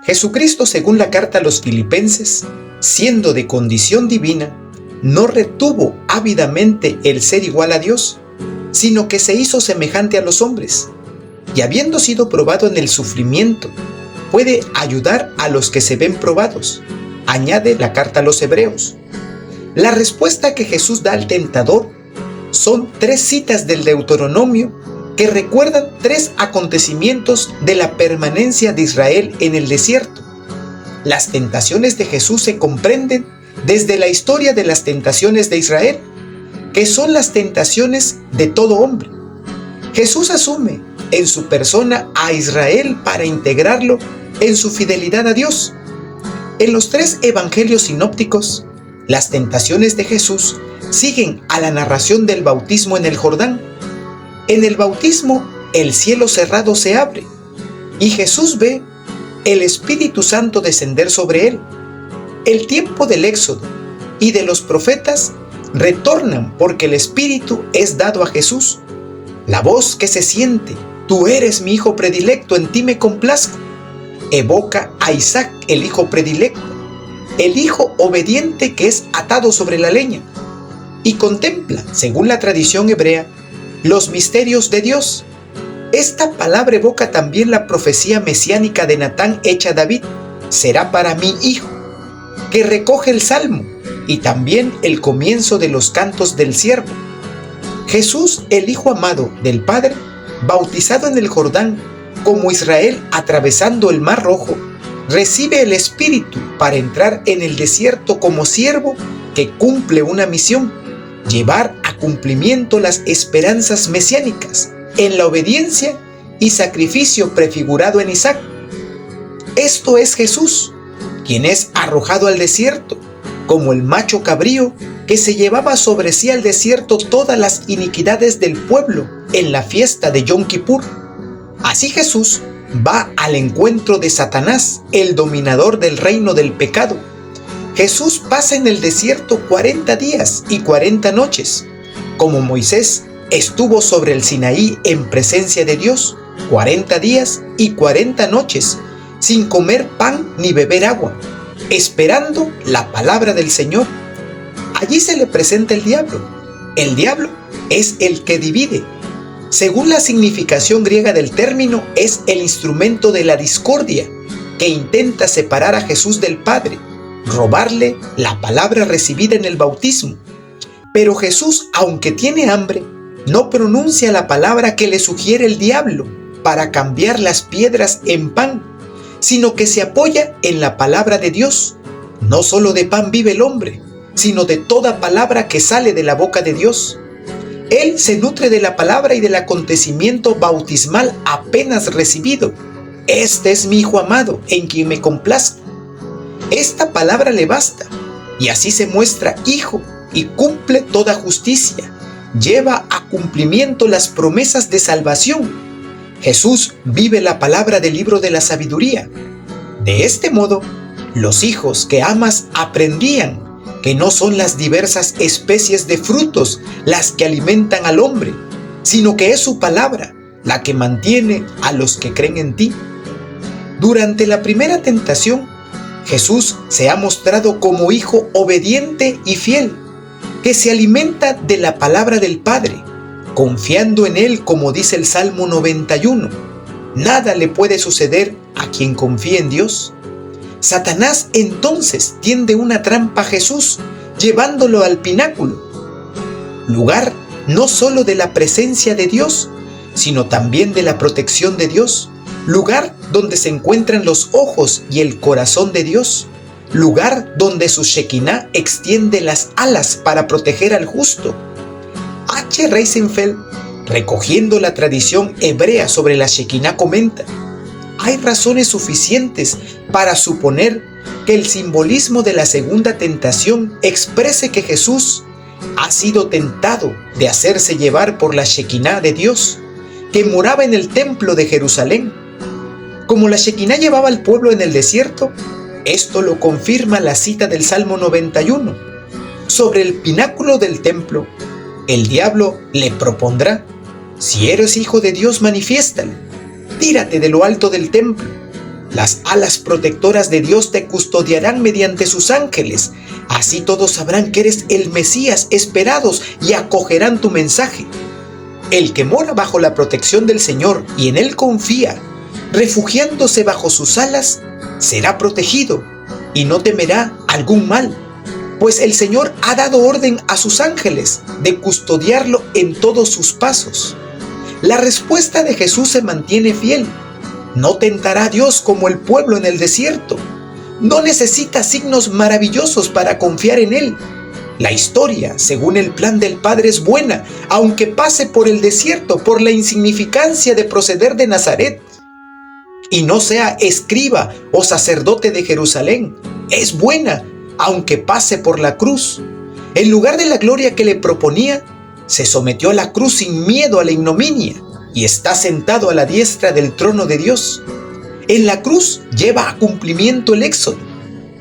Jesucristo, según la carta a los Filipenses, siendo de condición divina, no retuvo ávidamente el ser igual a Dios, sino que se hizo semejante a los hombres, y habiendo sido probado en el sufrimiento, puede ayudar a los que se ven probados, añade la carta a los Hebreos. La respuesta que Jesús da al tentador son 3 citas del Deuteronomio que recuerdan 3 acontecimientos de la permanencia de Israel en el desierto. Las tentaciones de Jesús se comprenden desde la historia de las tentaciones de Israel, que son las tentaciones de todo hombre. Jesús asume en su persona a Israel para integrarlo en su fidelidad a Dios. En los 3 evangelios sinópticos, las tentaciones de Jesús siguen a la narración del bautismo en el Jordán. En el bautismo, el cielo cerrado se abre y Jesús ve el Espíritu Santo descender sobre él. El tiempo del Éxodo y de los profetas retornan porque el Espíritu es dado a Jesús. La voz que se siente, tú eres mi hijo predilecto, en ti me complazco, evoca a Isaac, el hijo predilecto, el hijo obediente que es atado sobre la leña, y contempla, según la tradición hebrea, los misterios de Dios. Esta palabra evoca también la profecía mesiánica de Natán hecha a David, será para mí hijo, que recoge el Salmo y también el comienzo de los cantos del siervo. Jesús, el Hijo amado del Padre, bautizado en el Jordán, como Israel atravesando el Mar Rojo, recibe el Espíritu para entrar en el desierto como siervo que cumple una misión: llevar a cumplimiento las esperanzas mesiánicas en la obediencia y sacrificio prefigurado en Isaac. Esto es Jesús, quien es arrojado al desierto, como el macho cabrío que se llevaba sobre sí al desierto todas las iniquidades del pueblo en la fiesta de Yom Kippur. Así Jesús va al encuentro de Satanás, el dominador del reino del pecado. Jesús pasa en el desierto 40 días y 40 noches, como Moisés estuvo sobre el Sinaí en presencia de Dios 40 días y 40 noches, sin comer pan ni beber agua, esperando la palabra del Señor. Allí se le presenta el diablo. El diablo es el que divide. Según la significación griega del término, es el instrumento de la discordia que intenta separar a Jesús del Padre, robarle la palabra recibida en el bautismo. Pero Jesús, aunque tiene hambre, no pronuncia la palabra que le sugiere el diablo para cambiar las piedras en pan, sino que se apoya en la palabra de Dios. No solo de pan vive el hombre, sino de toda palabra que sale de la boca de Dios. Él se nutre de la palabra y del acontecimiento bautismal apenas recibido. Este es mi Hijo amado, en quien me complazco. Esta palabra le basta, y así se muestra hijo y cumple toda justicia. Lleva a cumplimiento las promesas de salvación. Jesús vive la palabra del libro de la sabiduría. De este modo, los hijos que amas aprendían que no son las diversas especies de frutos las que alimentan al hombre, sino que es su palabra la que mantiene a los que creen en ti. Durante la primera tentación, Jesús se ha mostrado como hijo obediente y fiel, que se alimenta de la palabra del Padre, confiando en Él, como dice el Salmo 91. Nada le puede suceder a quien confía en Dios. Satanás entonces tiende una trampa a Jesús, llevándolo al pináculo, lugar no solo de la presencia de Dios, sino también de la protección de Dios, lugar donde se encuentran los ojos y el corazón de Dios, lugar donde su Shekinah extiende las alas para proteger al justo. H. Reisenfeld, recogiendo la tradición hebrea sobre la Shekinah, comenta: hay razones suficientes para suponer que el simbolismo de la segunda tentación exprese que Jesús ha sido tentado de hacerse llevar por la Shekinah de Dios, que moraba en el templo de Jerusalén. Como la Shekinah llevaba al pueblo en el desierto, esto lo confirma la cita del Salmo 91. Sobre el pináculo del templo, el diablo le propondrá: si eres hijo de Dios, manifiéstalo. Tírate de lo alto del templo. Las alas protectoras de Dios te custodiarán mediante sus ángeles. Así todos sabrán que eres el Mesías esperados y acogerán tu mensaje. El que mora bajo la protección del Señor y en Él confía, refugiándose bajo sus alas, será protegido y no temerá algún mal, pues el Señor ha dado orden a sus ángeles de custodiarlo en todos sus pasos. La respuesta de Jesús se mantiene fiel. No tentará a Dios como el pueblo en el desierto. No necesita signos maravillosos para confiar en Él. La historia, según el plan del Padre, es buena, aunque pase por el desierto, por la insignificancia de proceder de Nazaret, y no sea escriba o sacerdote de Jerusalén. Es buena, aunque pase por la cruz. En lugar de la gloria que le proponía, se sometió a la cruz sin miedo a la ignominia y está sentado a la diestra del trono de Dios. En la cruz lleva a cumplimiento el Éxodo.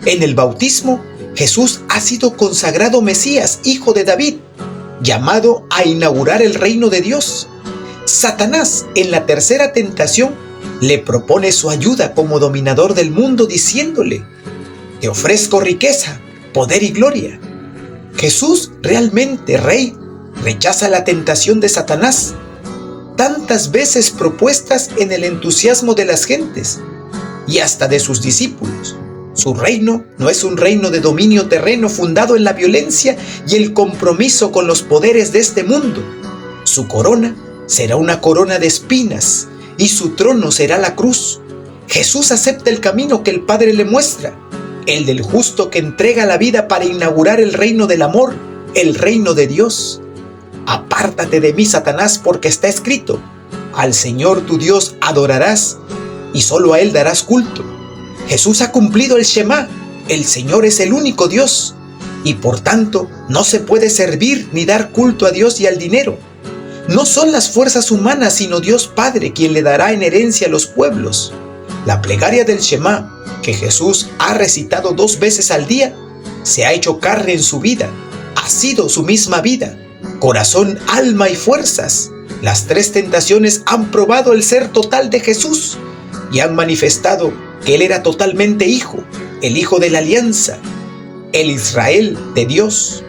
En el bautismo, Jesús ha sido consagrado Mesías, hijo de David, llamado a inaugurar el reino de Dios. Satanás, en la tercera tentación, le propone su ayuda como dominador del mundo, diciéndole: te ofrezco riqueza, poder y gloria. Jesús, realmente Rey, rechaza la tentación de Satanás, tantas veces propuestas en el entusiasmo de las gentes y hasta de sus discípulos. Su reino no es un reino de dominio terreno fundado en la violencia y el compromiso con los poderes de este mundo. Su corona será una corona de espinas y su trono será la cruz. Jesús acepta el camino que el Padre le muestra, el del justo que entrega la vida para inaugurar el reino del amor, el reino de Dios. Apártate de mí, Satanás, porque está escrito: al Señor tu Dios adorarás y solo a Él darás culto. Jesús ha cumplido el Shema, el Señor es el único Dios, y por tanto no se puede servir ni dar culto a Dios y al dinero. No son las fuerzas humanas, sino Dios Padre quien le dará en herencia a los pueblos. La plegaria del Shema, que Jesús ha recitado 2 veces al día, se ha hecho carne en su vida, ha sido su misma vida, corazón, alma y fuerzas. Las 3 tentaciones han probado el ser total de Jesús y han manifestado que Él era totalmente hijo, el hijo de la alianza, el Israel de Dios.